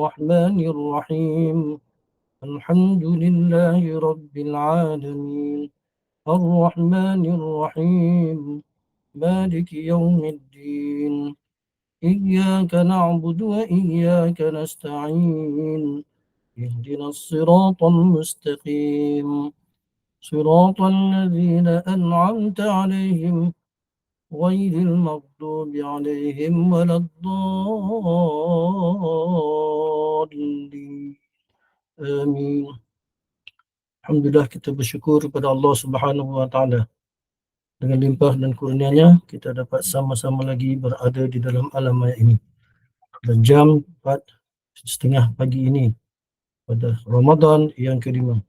الرحمن الرحيم الحمد لله رب العالمين الرحمن الرحيم مالك يوم الدين إياك نعبد وإياك نستعين اهدنا الصراط المستقيم صراط الذين أنعمت عليهم غير المغضوب عليهم ولا الضالين آمين. Alhamdulillah, kita bersyukur kepada Allah Subhanahu wa taala. Dengan limpah dan kurnianya kita dapat sama-sama lagi berada di dalam alam maya ini. Dan jam 4:30 pagi ini pada Ramadan yang kelima.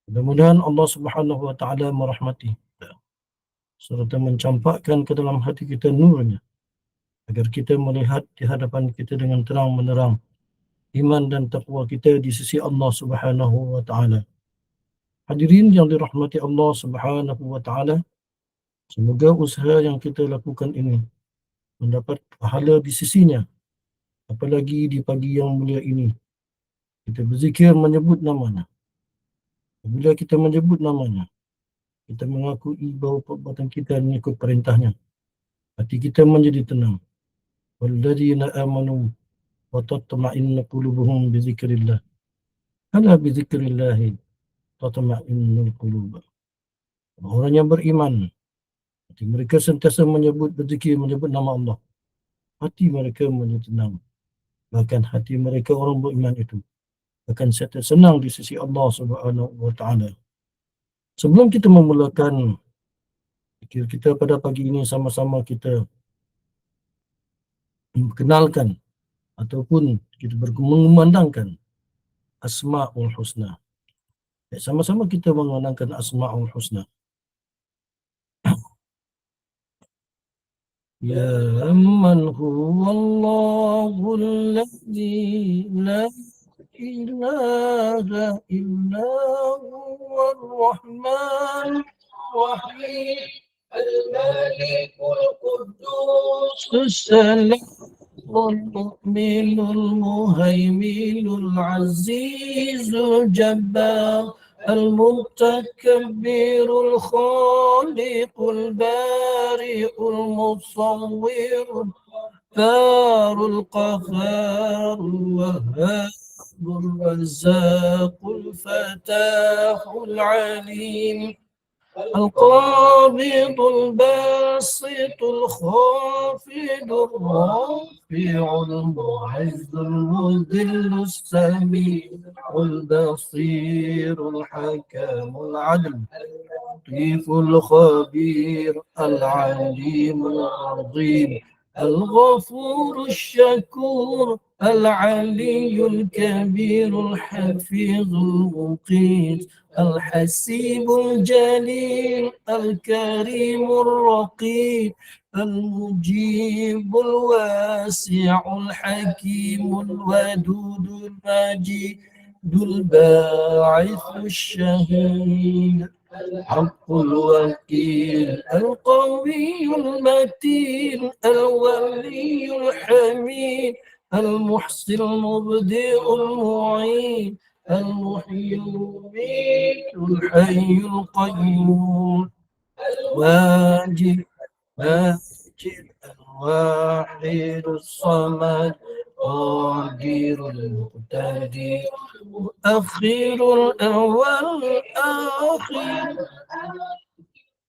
Mudah-mudahan Allah Subhanahu wa taala merahmati kita serta mencampakkan ke dalam hati kita nurnya agar kita melihat di hadapan kita dengan terang menerang iman dan taqwa kita di sisi Allah Subhanahu wa taala. Hadirin yang dirahmati Allah Subhanahu wa taala, semoga usaha yang kita lakukan ini mendapat pahala di sisinya. Apalagi di pagi yang mulia ini kita berzikir menyebut namanya. Bila kita menyebut namanya, kita mengakui bahawa perbuatan kita mengikut perintahnya. Hati kita menjadi tenang. Walladzina amanu wa tatma'innu qulubuhum bi dzikrillah. Ala bi dzikrillah tatma'innul qulub. Orang yang beriman, hati mereka sentiasa berzikir, menyebut nama Allah. Hati mereka menjadi tenang. Bahkan hati mereka orang beriman itu akan sentiasa senang di sisi Allah Subhanahu wa taala. Sebelum kita memulakan zikir kita pada pagi ini, sama-sama kita mengenalkan ataupun kita mengumandangkan Asma'ul Husna. Sama-sama kita mengumandangkan Asma'ul Husna. Ya man huwallahu alladzi la ilaha illa huwar rahman rahim al-malikul quddus as-salam المؤمن المهيمن العزيز الجبار المتكبر الخالق البارئ المصور الغفار القهار الوهاب الرزاق الفتاح العليم القابض الباسط الخافض الرافع المعز المذل السميع البصير الحكم العدل اللطيف الخبير العليم العظيم الغفور الشكور العلي الكبير الحفيظ المقيت الحسيب الجليل الكريم الرقيب المجيب الواسع الحكيم الودود المجيد الباعث الشهيد حق الوكيل القوي المتين الولي الحميد المحسن المبدئ المعين المحيي المميت الحي القيوم واجب الواحد الصمد قادر المقتدر مؤخر الأول الآخر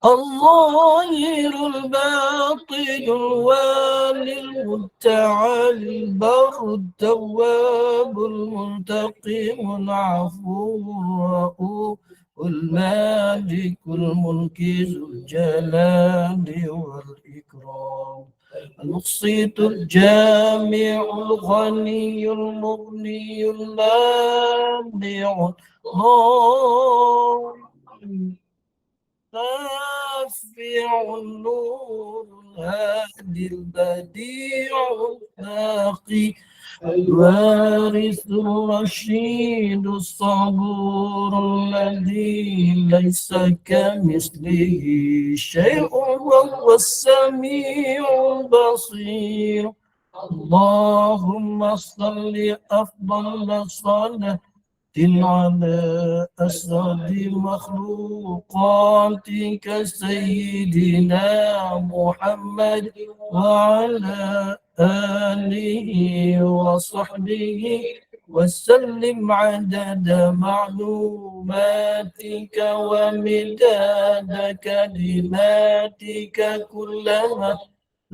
الظاهر الباطن الوالي المتعالي البر التواب المنتقم العفو الرؤوف المالك الملك ذو الجلال والإكرام المقسط الجامع الغني المغني المانع نافع النور الهادي البديع الباقي الوارث الرشيد الصبور الذي ليس كمثله شيء وهو السميع البصير Allahumma salli afdal salat على أسعد مخلوقاتك سيدنا محمد وعلى آله وصحبه وسلم عدد معلوماتك ومداد كلماتك كلما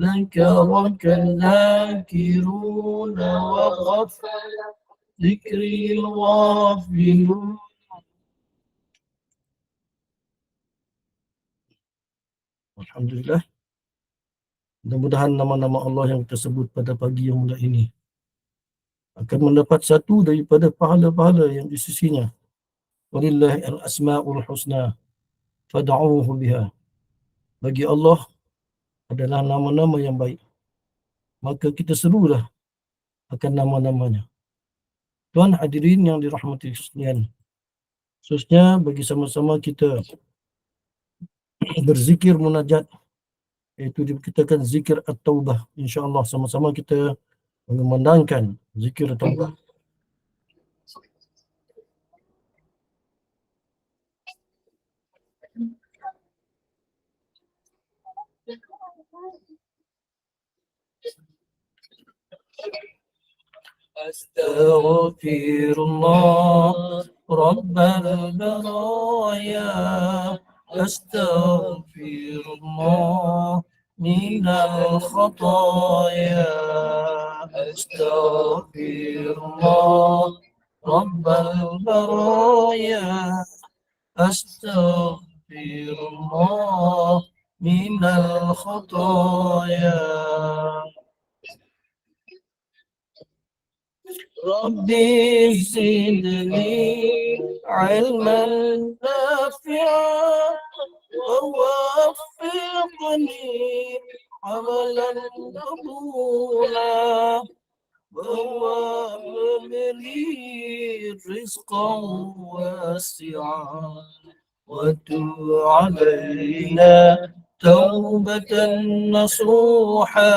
ذكرك الذاكرون وغفل ذكري الغافلون. Alhamdulillah. Mudah-mudahan nama-nama Allah yang tersebut pada pagi yang mulia ini akan mendapat satu daripada pahala-pahala yang di sisinya. Walillahi al-asma'ul husna fad'uuhu biha. Bagi Allah adalah nama-nama yang baik. Maka kita serulah akan nama-namanya. Tuan hadirin yang dirahmati sekalian, khususnya bagi sama-sama kita berzikir munajat, iaitu dikatakan zikir at-taubah. InsyaAllah sama-sama kita mengumandangkan zikir at-taubah. أستغفر الله رب البرايا أستغفر الله من الخطايا أستغفر الله رب البرايا أستغفر الله من الخطايا ربي زدني علما نافعا ووفقني عملا قبولا وهب لي رزقا واسعا وتب علينا توبة نصوحا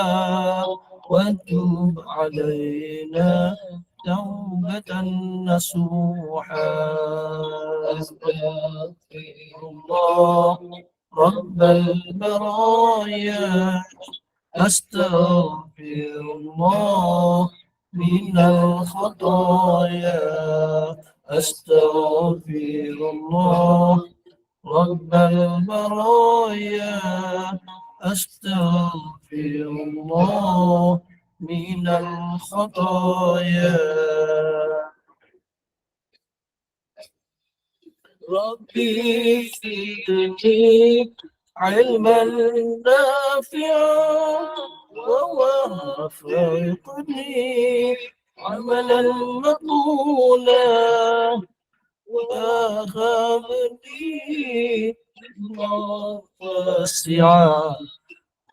وتب علينا توبة نصوحا أستغفر الله رب البرايا أستغفر الله من الخطايا أستغفر الله رب البرايا أستغفر الله من الخطايا ربي زدني علما نافعا ووفقني عملا مقبولا وهب لي رزقا واسعا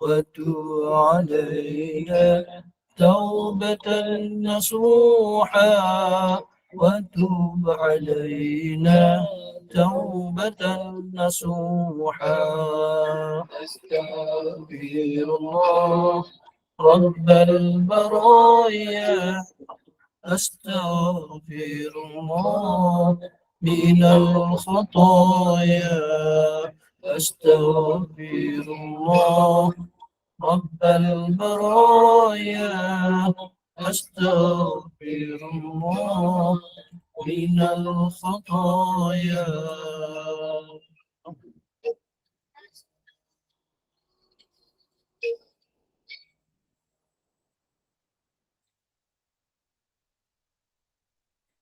وتب علينا توبة نصوحا وتب علينا توبة نصوحا أستغفر الله رب البرايا أستغفر الله من الخطايا أستغفر الله رب البرايا أستغفر الله من الخطايا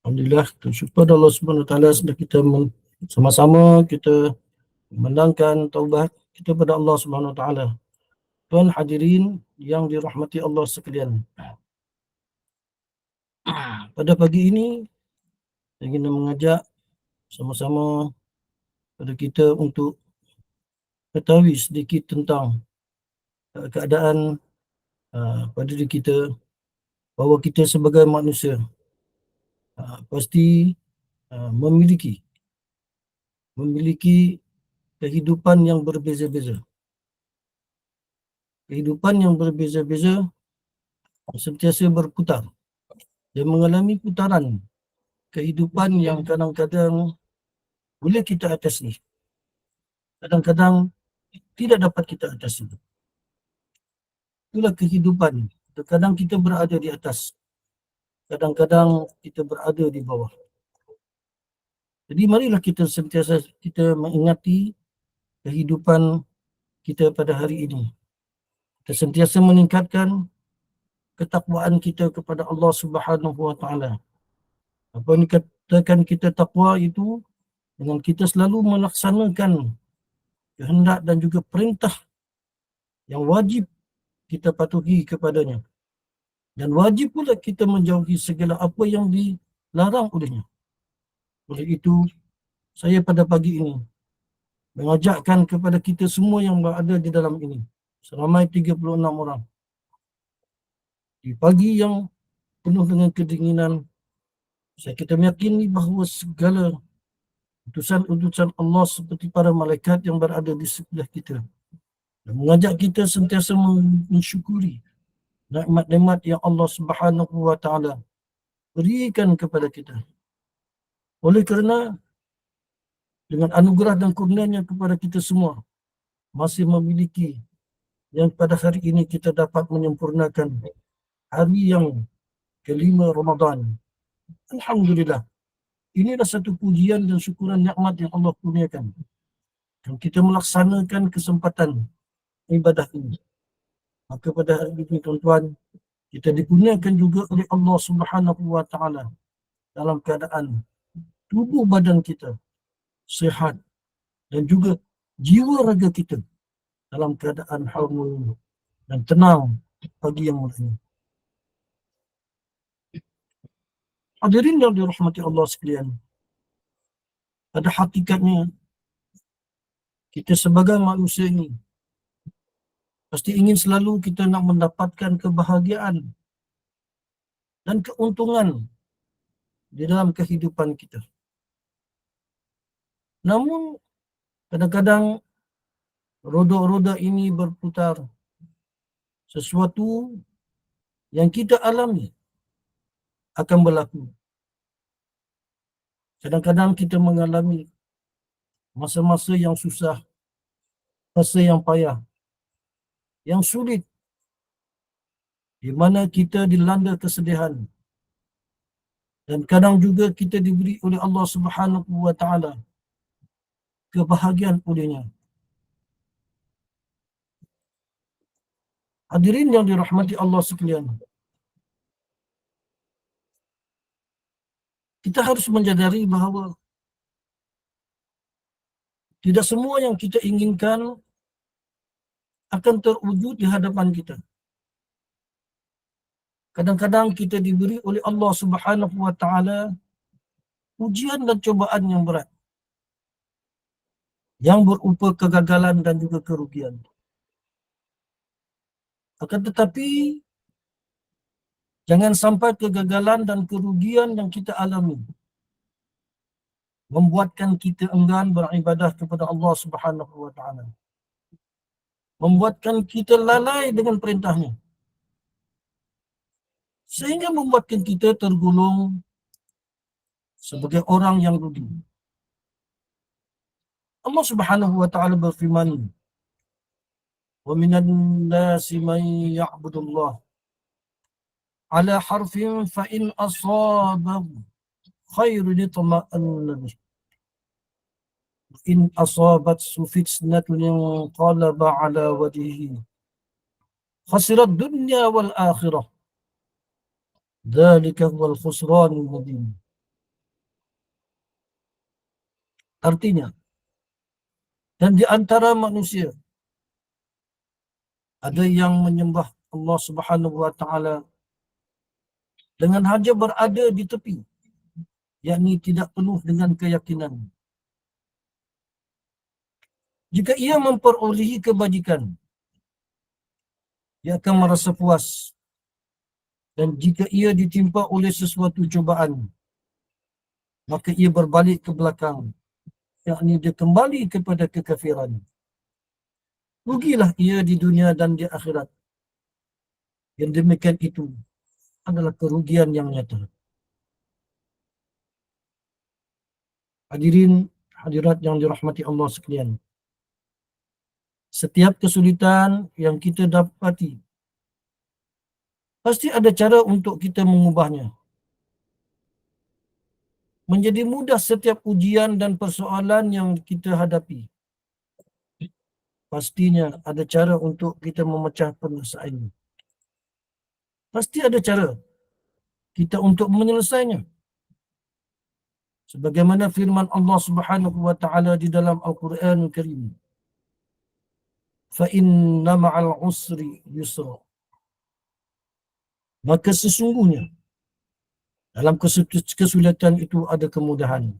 Alhamdulillah, bersyukur Allah Subhanahu Wa Taala sudah kita sama-sama kita memandangkan taubat kita pada Allah Subhanahu Wa Taala. Tuan hadirin yang dirahmati Allah sekalian. Pada pagi ini saya ingin mengajak sama-sama pada kita untuk ketahui sedikit tentang keadaan pada diri kita, bahawa kita sebagai manusia pasti memiliki kehidupan yang berbeza-beza. Kehidupan yang berbeza-beza sentiasa berputar. Dia mengalami putaran kehidupan yang kadang-kadang boleh kita atasi, kadang-kadang tidak dapat kita atasi. Itulah kehidupan. Kadang kita berada di atas, kadang-kadang kita berada di bawah. Jadi marilah kita sentiasa kita mengingati kehidupan kita pada hari ini. Kita sentiasa meningkatkan ketakwaan kita kepada Allah Subhanahu Wa Taala. Apa yang dikatakan kita takwa itu dengan kita selalu melaksanakan kehendak dan juga perintah yang wajib kita patuhi kepadanya. Dan wajib pula kita menjauhi segala apa yang dilarang olehnya. Oleh itu, saya pada pagi ini mengajakkan kepada kita semua yang berada di dalam ini, seramai 36 orang, di pagi yang penuh dengan kedinginan, kita meyakini bahawa segala utusan-utusan Allah seperti para malaikat yang berada di sebelah kita dan mengajak kita sentiasa mensyukuri nikmat-nikmat yang Allah Subhanahu Wa Taala berikan kepada kita. Oleh kerana dengan anugerah dan kurnianya kepada kita semua masih memiliki yang pada hari ini kita dapat menyempurnakan hari yang kelima Ramadan. Alhamdulillah. Inilah satu pujian dan syukuran nikmat yang Allah kurniakan. Dan kita melaksanakan kesempatan ibadah ini. Maka pada hari ini tuan-tuan, kita dikurniakan juga oleh Allah Subhanahu Wa Taala dalam keadaan tubuh badan kita sihat dan juga jiwa raga kita dalam keadaan harmoni dan tenang pagi yang mulia. Hadirin yang dirahmati Allah sekalian, pada hakikatnya kita sebagai manusia ini pasti ingin selalu kita nak mendapatkan kebahagiaan dan keuntungan di dalam kehidupan kita. Namun kadang-kadang roda-roda ini berputar. Sesuatu yang kita alami akan berlaku. Kadang-kadang kita mengalami masa-masa yang susah, masa yang payah, yang sulit, di mana kita dilanda kesedihan. Dan kadang juga kita diberi oleh Allah Subhanahu Wa Taala kebahagiaan olehnya. Hadirin yang dirahmati Allah sekalian, kita harus menyadari bahawa tidak semua yang kita inginkan akan terwujud di hadapan kita. Kadang-kadang kita diberi oleh Allah Subhanahu Wa Taala ujian dan cobaan yang berat, yang berupa kegagalan dan juga kerugian. Akan tetapi jangan sampai kegagalan dan kerugian yang kita alami membuatkan kita enggan beribadah kepada Allah Subhanahu Wa Taala, membuatkan kita lalai dengan perintahnya, sehingga membuatkan kita tergolong sebagai orang yang rugi. Allah Subhanahu Wa Taala berfirman, "Wa minan nasi man ya'budullah ala harfin fa in asabahu khairun itma'anna bih. In asabathu fitnatun inqalaba ala wajhihi khasira ad-dunya wal akhirah. Dzalika huwal khusranul mubin." Artinya, dan di antara manusia ada yang menyembah Allah Subhanahu Wa Taala dengan hanya berada di tepi, yakni tidak penuh dengan keyakinan. Jika ia memperolehi kebajikan, ia akan merasa puas. Dan jika ia ditimpa oleh sesuatu cubaan, maka ia berbalik ke belakang, yakni dia kembali kepada kekafiran. Rugilah ia di dunia dan di akhirat. Yang demikian itu adalah kerugian yang nyata. Hadirin hadirat yang dirahmati Allah sekalian, setiap kesulitan yang kita dapati pasti ada cara untuk kita mengubahnya. Menjadi mudah setiap ujian dan persoalan yang kita hadapi. Pastinya ada cara untuk kita memecah penyelesaiannya. Pasti ada cara kita untuk menyelesainya. Sebagaimana firman Allah Subhanahu wa taala di dalam Al-Quran Al-Karim. Fa inna ma'al usri yusra. Maka sesungguhnya dalam kesulitan itu ada kemudahan.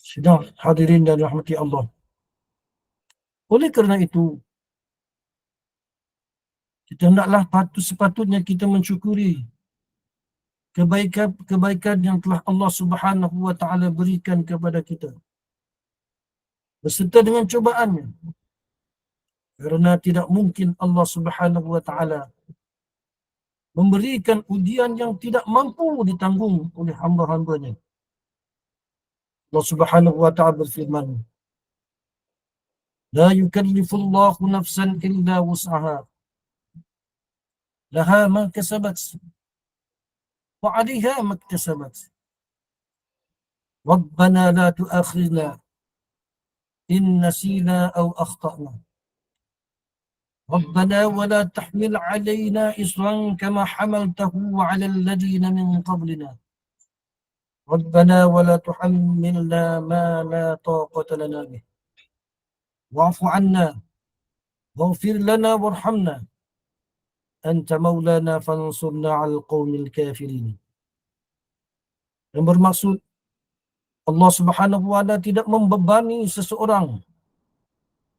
Sedang hadirin dan rahmati Allah. Oleh kerana itu, kita hendaklah sepatutnya kita mensyukuri kebaikan yang telah Allah Subhanahu wa taala berikan kepada kita beserta dengan cobaannya. Kerana tidak mungkin Allah Subhanahu wa taala memberikan ujian yang tidak mampu ditanggung oleh hamba-hambanya. Allah Subhanahu wa taala berfirman, "La yukallifullahu nafsan illa wus'aha. Laha ma kasabat wa 'alayha ma iktasabat. Rabbana la tu'akhidhna in nasina aw akhtana. ربنا ولا تحمل علينا إصرا كما حملته على الذين من قبلنا ربنا ولا تحملنا ما لا طاقة لنا به واعف عنا واغفر لنا وارحمنا أنت مولانا فانصرنا على القوم الكافرين." Yang bermaksud Allah Subhanahu wa taala tidak membebani seseorang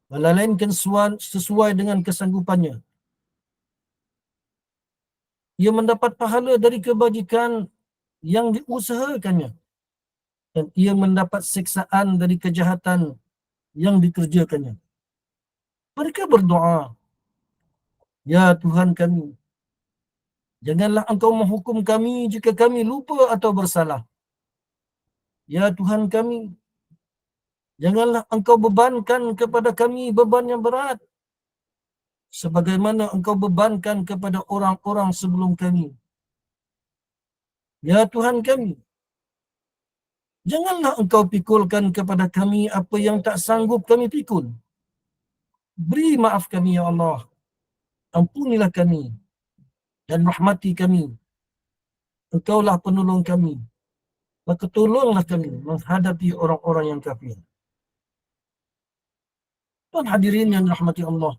melainkan sesuai dengan kesanggupannya. Ia mendapat pahala dari kebajikan yang diusahakannya dan ia mendapat siksaan dari kejahatan yang dikerjakannya. Mereka berdoa, "Ya Tuhan kami, janganlah Engkau menghukum kami jika kami lupa atau bersalah. Ya Tuhan kami, janganlah Engkau bebankan kepada kami beban yang berat sebagaimana Engkau bebankan kepada orang-orang sebelum kami. Ya Tuhan kami, janganlah Engkau pikulkan kepada kami apa yang tak sanggup kami pikul. Beri maaf kami, ya Allah. Ampunilah kami dan rahmati kami. Engkaulah penolong kami. Maka tolonglah kami menghadapi orang-orang yang kafir." Tuan hadirin yang dirahmati Allah,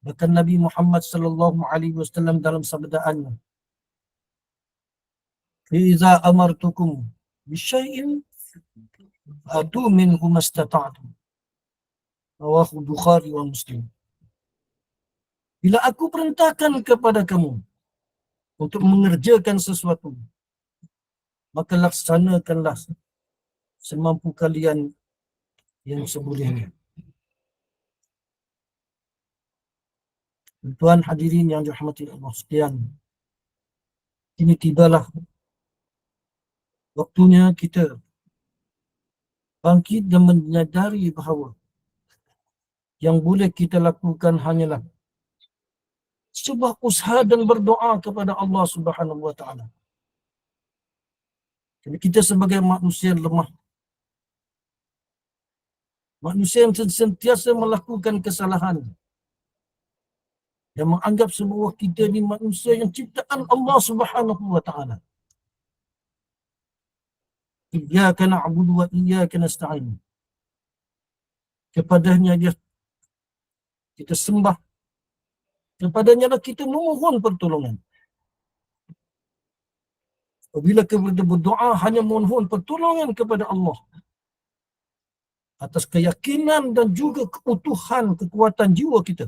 bahkan Nabi Muhammad sallallahu alaihi wasallam dalam sabdaannya, "Iza amartukum bisyai'in atu minhu mastata'tum." Rawahu Bukhari wa Muslim. Bila aku perintahkan kepada kamu untuk mengerjakan sesuatu, maka laksanakanlah semampu kalian yang sebolehnya. Tuan hadirin yang dirahmati Allah sekalian, kini tibalah waktunya kita bangkit dan menyadari bahawa yang boleh kita lakukan hanyalah sebuah usaha dan berdoa kepada Allah Subhanahu wa taala. Jadi kita sebagai manusia lemah, manusia yang sentiasa melakukan kesalahan, yang menganggap sebuah kita ni manusia yang ciptaan Allah Subhanahu wa taala. Iyyaka na'budu wa iyyaka nasta'in. Kepadanya dia kita sembah, kepadanya lah kita memohon pertolongan. Apabila kita berdoa hanya memohon pertolongan kepada Allah atas keyakinan dan juga keutuhan kekuatan jiwa kita,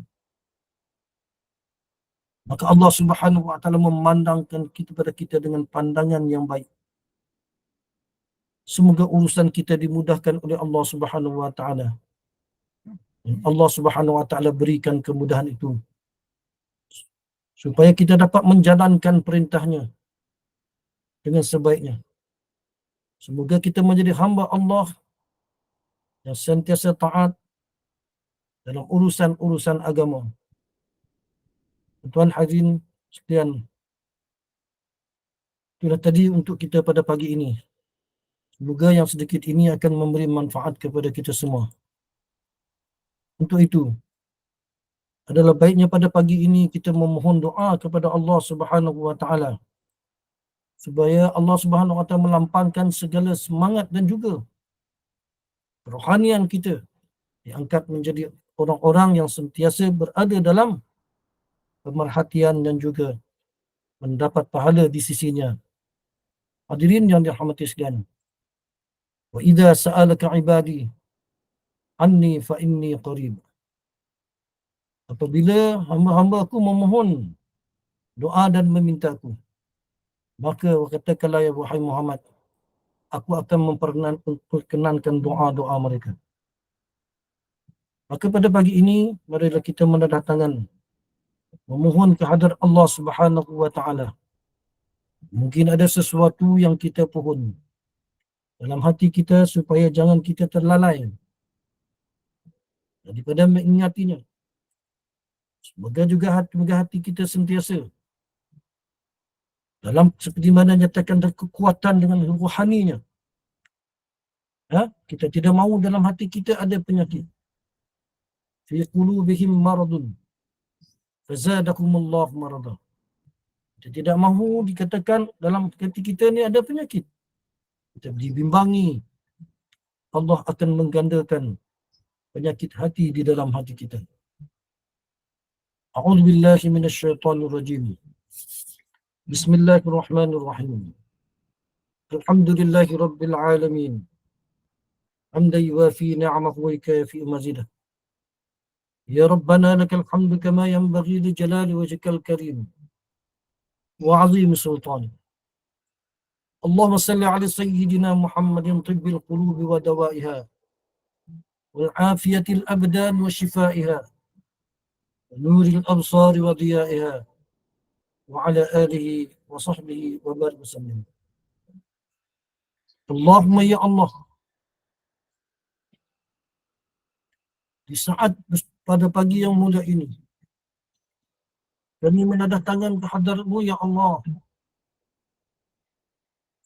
maka Allah Subhanahu wa taala memandangkan kepada kita dengan pandangan yang baik. Semoga urusan kita dimudahkan oleh Allah Subhanahu wa taala. Allah Subhanahu wa taala berikan kemudahan itu supaya kita dapat menjalankan perintahnya dengan sebaiknya. Semoga kita menjadi hamba Allah yang sentiasa taat dalam urusan-urusan agama. Tuan hadirin sekalian, itulah tadi untuk kita pada pagi ini. Semoga yang sedikit ini akan memberi manfaat kepada kita semua. Untuk itu, adalah baiknya pada pagi ini kita memohon doa kepada Allah Subhanahu wa taala supaya Allah Subhanahu wa taala melampangkan segala semangat dan juga kerohanian kita, diangkat menjadi orang-orang yang sentiasa berada dalam pemerhatian dan juga mendapat pahala di sisinya. Hadirin yang dirahmati sekalian. Wa idza sa'alaka ibadi anni fa inni qarib. Apabila hamba-hamba aku memohon doa dan memintaku, maka katakanlah ya wahai Muhammad, aku akan memperkenankan doa-doa mereka. Maka pada pagi ini, marilah kita mendatangkan memohon kehadrat Allah Subhanahu wa taala. Mungkin ada sesuatu yang kita pohon dalam hati kita supaya jangan kita terlalai daripada mengingatinya. Semoga juga hati kita sentiasa dalam seperti mana nyatakan kekuatan dengan rohaninya. Kita tidak mahu dalam hati kita ada penyakit. Fi qulubihim maradun fazadakumullah marada. Kita tidak mahu dikatakan dalam hati kita ni ada penyakit. Kita dibimbangi. Allah akan menggandakan penyakit hati di dalam hati kita. A'udzu billahi minasyaitonir rajim. Bismillahirrahmanirrahim. Alhamdulillahi rabbil alamin. Hamdan yuwafi ni'amahu wa yukafi mazidah. Ya Rabbana lakal hamdu kama yanbaghi li jalali wajhikal karim wa 'azim sultanik. Allahumma salli ala sayyidina Muhammadin tibbil qulubi wa dawaiha wal afiyatil abdan wa shifaiha wa nuril absari wa diyaiha wa ala alihi wa sahbihi wa barik wasallam. Allahumma ya Allah, di saat pada pagi yang mulia ini kami menadah tangan kehadrat-Mu ya Allah.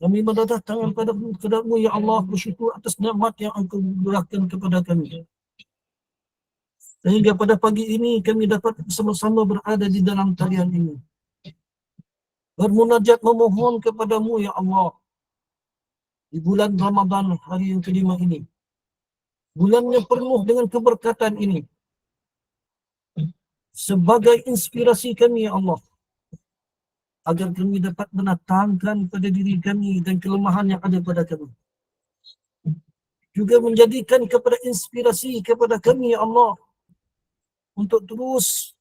Kami menadah tangan kehadrat-Mu ya Allah, bersyukur atas nikmat yang Engkau berikan kepada kami. Sehingga pada pagi ini kami dapat sama-sama berada di dalam talian ini. Bermunajat memohon kepada-Mu ya Allah. Di bulan Ramadan hari yang kelima ini. Bulan yang penuh dengan keberkatan ini. Sebagai inspirasi kami ya Allah. Agar kami dapat menatangkan pada diri kami dan kelemahan yang ada pada kami. Juga menjadikan kepada inspirasi kepada kami ya Allah. Untuk terus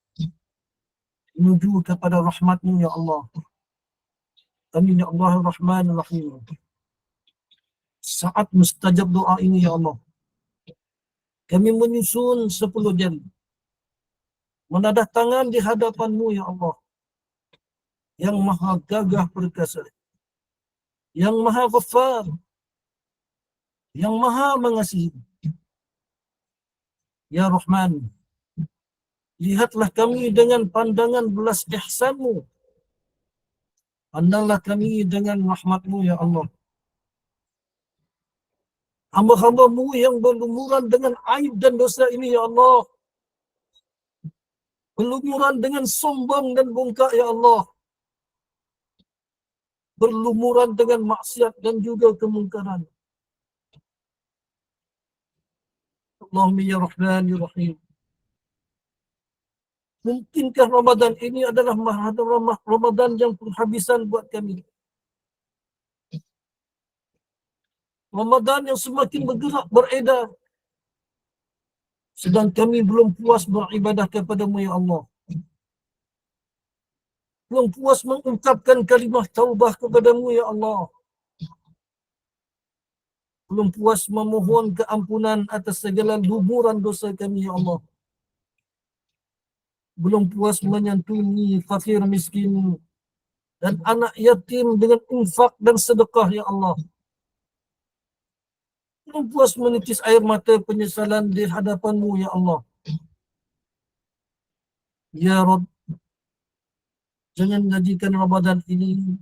menuju kepada rahmat-Mu ya Allah. Amin ya Allah Rahman Rahim. Saat mustajab doa ini ya Allah. Kami menyusun 10 jari. Menadah tangan di hadapan-Mu ya Allah. Yang maha gagah perkasa. Yang maha ghaffar. Yang maha mengasihi. Ya Rahman. Lihatlah kami dengan pandangan belas ihsan-Mu. Pandanglah kami dengan rahmat-Mu ya Allah. Hamba-hamba-Mu yang berlumuran dengan aib dan dosa ini ya Allah. Berlumuran dengan sombong dan bongkak ya Allah. Berlumuran dengan maksiat dan juga kemungkaran. Allahumma ya Rahman ya Rahim. Mungkinkah Ramadan ini adalah Ramadan yang penghabisan buat kami? Ramadan yang semakin bergerak beredar. Sedang kami belum puas beribadah kepada-Mu ya Allah. Belum puas mengungkapkan kalimah taubah kepada-Mu ya Allah. Belum puas memohon keampunan atas segala lumuran dosa kami ya Allah. belum puas menyantuni fakir miskin dan anak yatim dengan infak dan sedekah, ya Allah. Belum puas menitis air mata penyesalan di hadapan-Mu, ya Allah. Ya Rabb, jangan jadikan Ramadan ini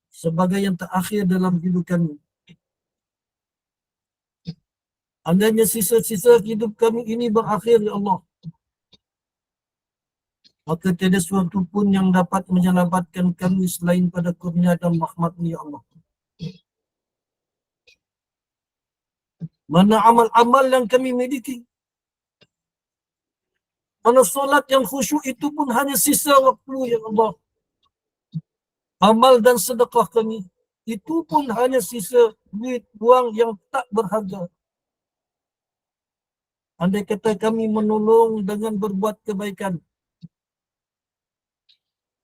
sebagai yang terakhir dalam hidup kami. Andainya sisa-sisa hidup kami ini berakhir, ya Allah, maka tiada sesuatu pun yang dapat menyelamatkan kami selain pada kurnia dan rahmat-Mu, ya Allah. Mana amal-amal yang kami miliki, mana solat yang khusyuk itu pun hanya sisa waktu, ya Allah. Amal dan sedekah kami, itu pun hanya sisa duit buang yang tak berharga. Andai kata kami menolong dengan berbuat kebaikan,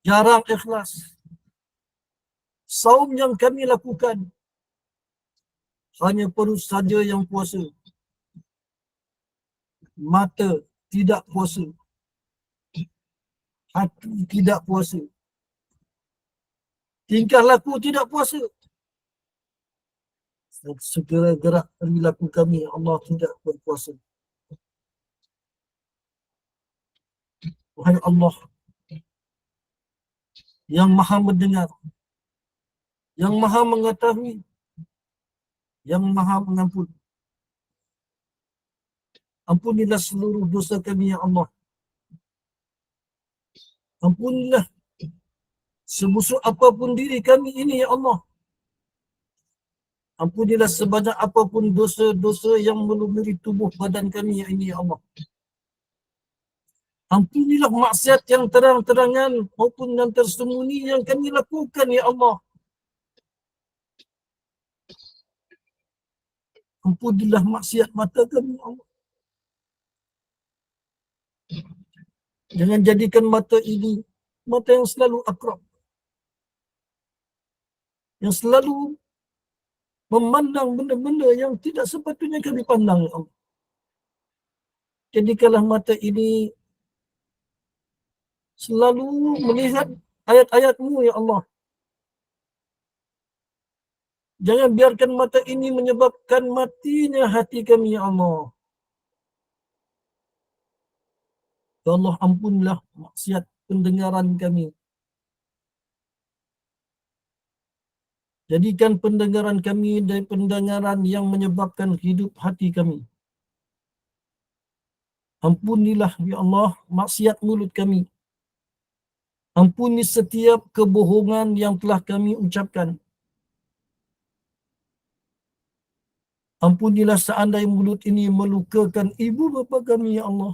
jarang ikhlas. Saum yang kami lakukan, hanya perut saja yang puasa. Mata tidak puasa. Hati tidak puasa. Tingkah laku tidak puasa. Segera gerak perilaku kami, Allah tidak berpuasa. Wahai Allah yang maha mendengar, yang maha mengetahui, yang maha mengampun. Ampunilah seluruh dosa kami, ya Allah. Ampunilah sebusuk apapun diri kami ini, ya Allah. Ampunilah sebanyak apapun dosa-dosa yang melumuri tubuh badan kami ini, ya Allah. Ampunilah maksiat yang terang-terangan maupun yang tersembunyi yang kami lakukan, ya Allah. Ampunilah maksiat mata kami, ya Allah. Jangan jadikan mata ini mata yang selalu akrab, yang selalu memandang benda-benda yang tidak sepatutnya kami pandang, ya Allah. Jadikanlah mata ini selalu melihat ayat-ayat-Mu, ya Allah. Jangan biarkan mata ini menyebabkan matinya hati kami, ya Allah. Ya Allah, ampunlah maksiat pendengaran kami. Jadikan pendengaran kami dari pendengaran yang menyebabkan hidup hati kami. Ampunilah, ya Allah, maksiat mulut kami. Ampuni setiap kebohongan yang telah kami ucapkan. Ampunilah seandainya mulut ini melukakan ibu bapa kami, ya Allah.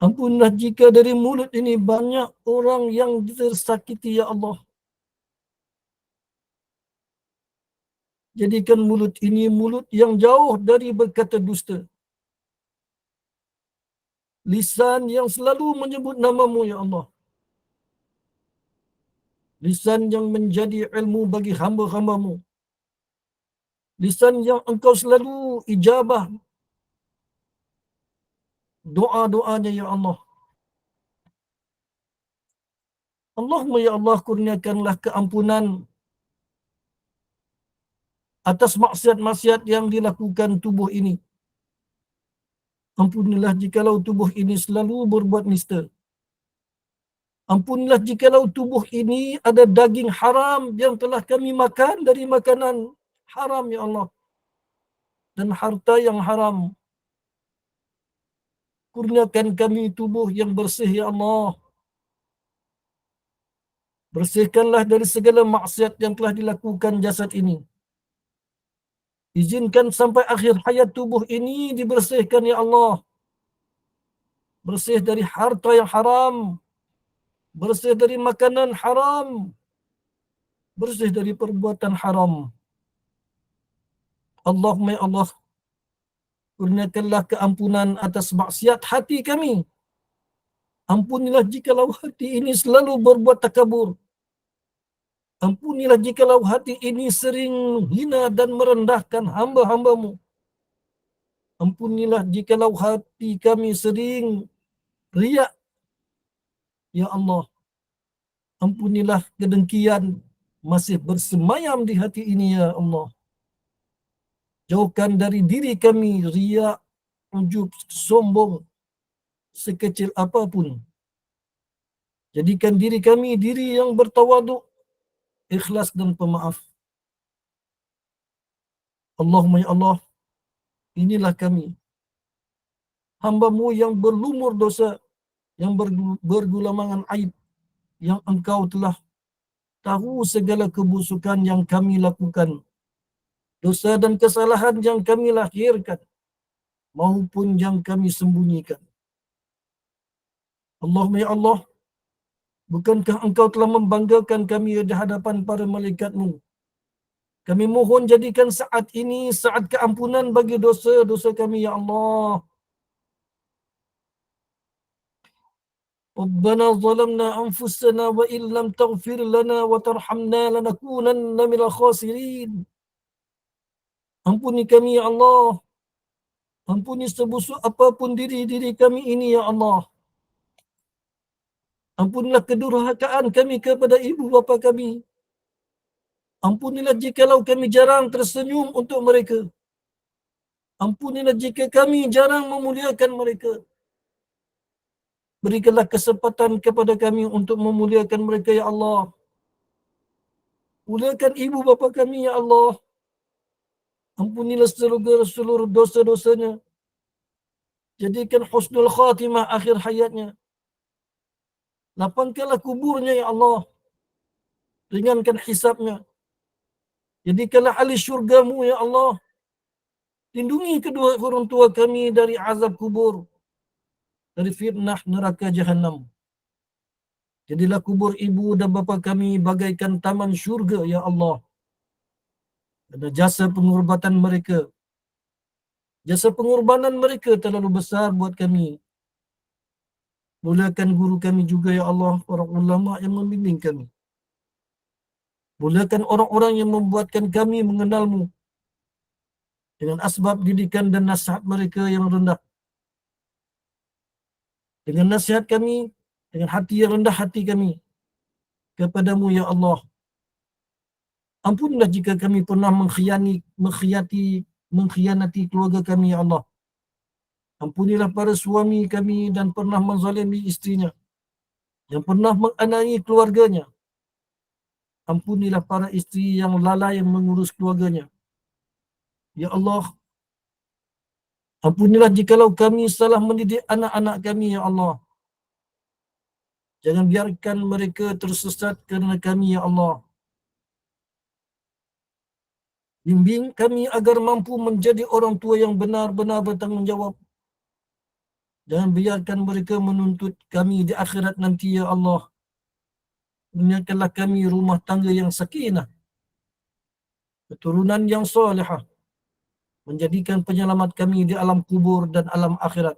Ampunilah jika dari mulut ini banyak orang yang tersakiti, ya Allah. Jadikan mulut ini mulut yang jauh dari berkata dusta. Lisan yang selalu menyebut nama-Mu, ya Allah. Lisan yang menjadi ilmu bagi hamba-hamba-Mu. Lisan yang Engkau selalu ijabah doa-doanya, ya Allah. Allahumma ya Allah, kurniakanlah keampunan atas maksiat-maksiat yang dilakukan tubuh ini. Ampunilah jikalau tubuh ini selalu berbuat nista. Ampunilah jikalau tubuh ini ada daging haram yang telah kami makan dari makanan haram, ya Allah. Dan harta yang haram. Kurniakan kami tubuh yang bersih, ya Allah. Bersihkanlah dari segala maksiat yang telah dilakukan jasad ini. Izinkan sampai akhir hayat tubuh ini dibersihkan, ya Allah. Bersih dari harta yang haram. Bersih dari makanan haram. Bersih dari perbuatan haram. Allahumma ya Allah, kurniakanlah keampunan atas maksiat hati kami. Ampunilah jikalau hati ini selalu berbuat takabur. Ampunilah jikalau hati ini sering hina dan merendahkan hamba-hamba-Mu. Ampunilah jikalau hati kami sering riak, ya Allah. Ampunilah kedengkian masih bersemayam di hati ini, ya Allah. Jauhkan dari diri kami riak, ujub, sombong, sekecil apapun. Jadikan diri kami diri yang bertawaduk, ikhlas dan pemaaf. Allahumma ya Allah, inilah kami, hamba-Mu yang berlumur dosa, yang bergulamangan aib, yang Engkau telah tahu segala kebusukan yang kami lakukan, dosa dan kesalahan yang kami lahirkan, maupun yang kami sembunyikan. Allahumma ya Allah, bukankah Engkau telah membanggakan kami di hadapan para malaikat-Mu? Kami mohon jadikan saat ini saat keampunan bagi dosa-dosa kami, ya Allah. Rabbana zalamna anfusana wa illam taghfir lana wa tarhamna lanakunanna minal khasirin. Ampuni kami, ya Allah. Ampuni sebusuk apapun diri-diri kami ini, ya Allah. Ampunilah kedurhakaan kami kepada ibu bapa kami. Ampunilah jikalau kami jarang tersenyum untuk mereka. Ampunilah jika kami jarang memuliakan mereka. Berikanlah kesempatan kepada kami untuk memuliakan mereka, ya Allah. Muliakan ibu bapa kami, ya Allah. Ampunilah seluruh dosa-dosanya. Jadikan husnul khatimah akhir hayatnya. Lapangkanlah kuburnya, ya Allah. Ringankan hisabnya. Jadikanlah ahli syurgamu, ya Allah. Lindungi kedua orang tua kami dari azab kubur, dari fitnah neraka jahanam. Jadilah kubur ibu dan bapa kami bagaikan taman syurga, ya Allah. Karena jasa pengorbanan mereka, jasa pengorbanan mereka terlalu besar buat kami. Muliakan guru kami juga, ya Allah, para ulama yang membimbing kami. Muliakan orang-orang yang membuatkan kami mengenal-Mu dengan asbab didikan dan nasihat mereka yang rendah. Dengan nasihat kami, dengan hati yang rendah hati kami kepada-Mu, ya Allah. Ampunilah jika kami pernah mengkhianati keluarga kami, ya Allah. Ampunilah para suami kami dan pernah menzalimi istrinya, yang pernah menganiaya keluarganya. Ampunilah para isteri yang lalai mengurus keluarganya. Ya Allah, ampunilah jikalau kami salah mendidik anak-anak kami, ya Allah. Jangan biarkan mereka tersesat kerana kami, ya Allah. Bimbing kami agar mampu menjadi orang tua yang benar-benar bertanggungjawab. Jangan biarkan mereka menuntut kami di akhirat nanti, ya Allah. Kurniakanlah kami rumah tangga yang sakinah, keturunan yang solehah, menjadikan penyelamat kami di alam kubur dan alam akhirat.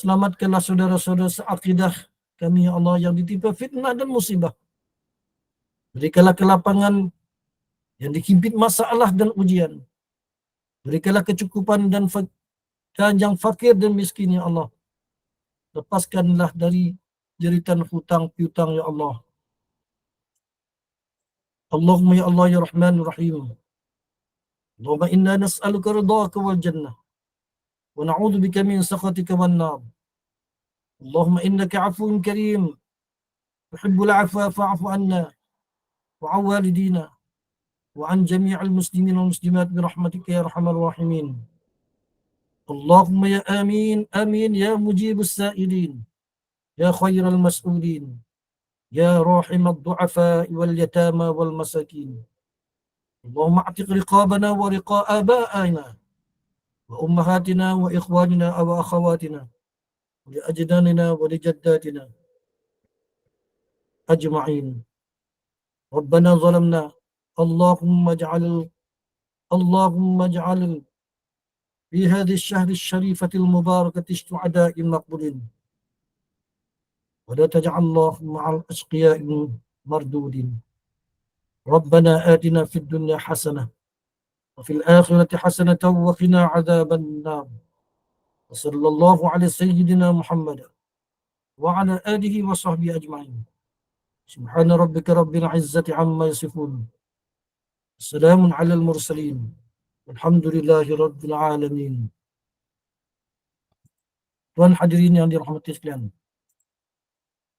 Selamatkanlah saudara-saudara seakidah kami, ya Allah, yang ditimpa fitnah dan musibah. Berikanlah kelapangan yang dihimpit masalah dan ujian. Berikanlah kecukupan dan yang fakir dan miskin, ya Allah. Lepaskanlah dari jeritan hutang piutang, ya Allah. Allahumma ya Allah ya Rahman Rahim. Allahumma inna nas'aluka ridhaka wal jannah wa na'udzu bika min sakhatika wan nar. Allahumma innaka 'afuwun karim tuhibbul 'afwa fa'fu 'anna wa 'an walidina wa 'an jami'il muslimin wal muslimat bi rahmatika ya arhamar rahimin. Allahumma ya amin amin ya mujibus sa'ilin ya khairal mas'ulin ya rahimad du'afa wal yatama wal masakin. Allahumma a'tiq riqabana wa riqa aba'ina wa ummahatina wa ikhwanina wa akhawatina wa li ajdanina wa li jaddatina ajma'in. Rabbana zalamna Allahumma ij'al fi hadhihi ash-shahr ash-sharifati al-mubarakati ash-shuhada'i al-maqbulin wa la taj'al Allah ma'al ashqiya'i mardudin. Rabbana atina fid dunya hasanah وفي الآخرة حسنة وقنا عذاب النار. وصلى الله على سيدنا محمد وعلى آله وصحبه أجمعين. سبحان ربك رب العزة عما يصفون. السلام على المرسلين. الحمد لله رب العالمين. Tuan hadirin yang dirahmati sekalian,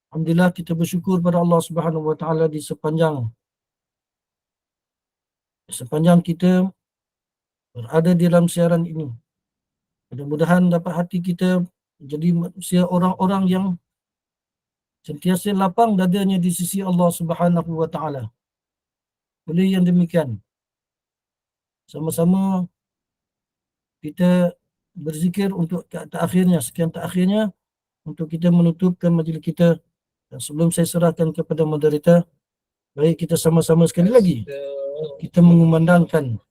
alhamdulillah kita bersyukur pada Allah Subhanahu wa taala di sepanjang kita berada di dalam siaran ini. Mudah-mudahan dapat hati kita menjadi manusia orang-orang yang sentiasa lapang dadanya di sisi Allah Subhanahu wa taala. Oleh yang demikian, sama-sama kita berzikir untuk sekian terakhirnya untuk kita menutupkan majlis kita. Dan sebelum saya serahkan kepada moderator, baik kita sama-sama sekali lagi kita mengumandangkan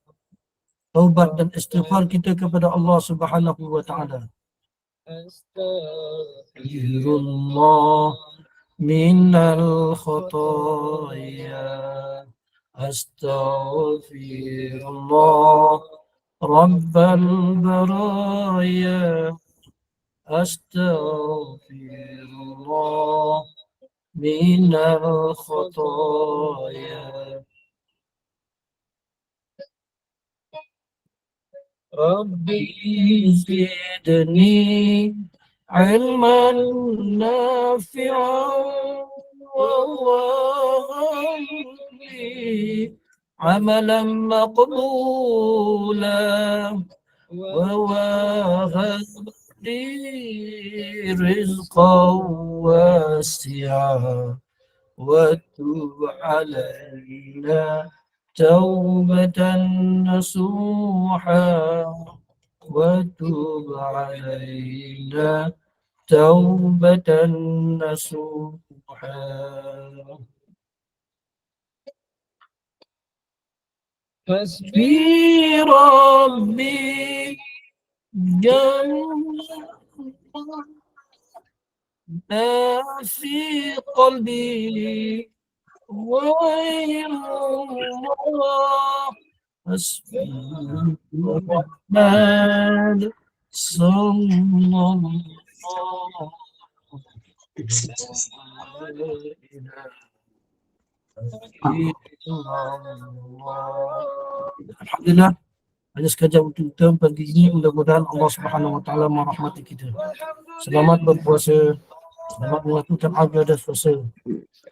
taubat dan istighfar kita kepada Allah Subhanahu wa taala. Astaghfirullah minal khotaya, astaghfirullah rabbal baraya, astaghfirullah minal khotaya. Rabbi zidni ilman nafi'an wa wahli amalan maqbula wa wahabli rizqan wasi'a wa tub alayna توبة نصوحا وتب علينا توبة نصوحا. حسبي ربي جنة في قلبي وغير الله حسبي الرحمن صلى الله Alhamdulillah, hanya sekejap untuk kita pagi ini. Mudah-mudahan Allah Subhanahu wa taala merahmati kita. Selamat berpuasa, selamat melakukan ibadah puasa.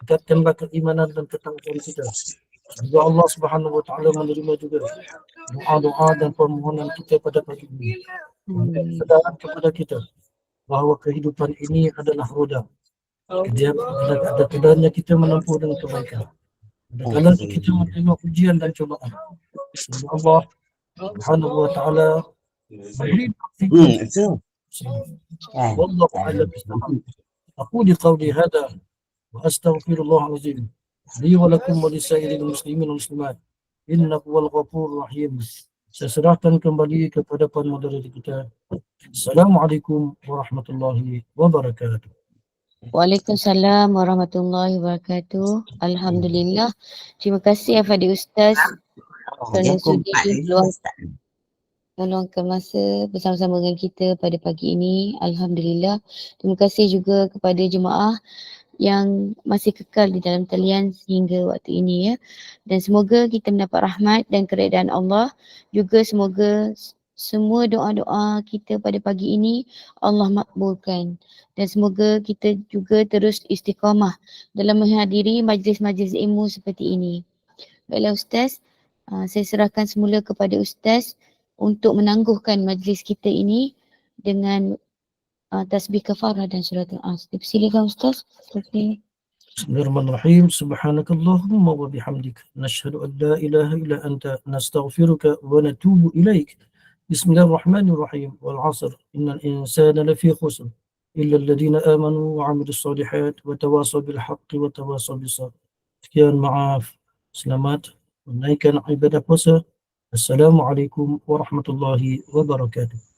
Tingkatkanlah keimanan dan ketakwaan kita. Semoga Allah Subhanahu wa taala menerima juga doa-doa dan permohonan kita pada pagi ini. Sedangkan kepada kita bahawa kehidupan ini adalah roda. Dia ada keadaannya kita menempuh dengan kebaikan. Ada kalanya kita menerima ujian dan cobaan. Semoga Allah Subhanahu wa taala memberi taufik. Wallahu a'lam bishawab. Aku di qauli hada wa astaghfirullahal azim li wa lakum wa lisairil muslimin wal muslimat innahu wal ghafurur rahim. Saya serahkan kembali kepada moderator kita. Assalamualaikum warahmatullahi wabarakatuh. Waalaikumsalam warahmatullahi wabarakatuh. Alhamdulillah. Terima kasih kepada Ustaz kerana sudi meluangkan masa bersama-sama dengan kita pada pagi ini. Alhamdulillah. Terima kasih juga kepada jemaah yang masih kekal di dalam talian sehingga waktu ini ya. Dan semoga kita mendapat rahmat dan keredaan Allah. Juga semoga semua doa-doa kita pada pagi ini Allah makbulkan. Dan semoga kita juga terus istiqamah dalam menghadiri majlis-majlis ilmu seperti ini. Baiklah Ustaz, saya serahkan semula kepada Ustaz untuk menangguhkan majlis kita ini dengan tasbih kafarah dan surat al-as. Silakan Ustaz. Bismillahirrahmanirrahim. Subhanakallahumma wa bihamdik nashhadu an la ilaha illa anta nastaghfiruka wa natubu ilaik. Bismillahirrahmanirrahim. Wal 'asr innal insana lafi khusr illa alladhina amanu wa 'amilus solihat wa tawasaw bil haqqi wa tawasaw bis sabr. Sekian, maaf. Selamat menunaikan ibadah puasa. Assalamualaikum warahmatullahi wabarakatuh.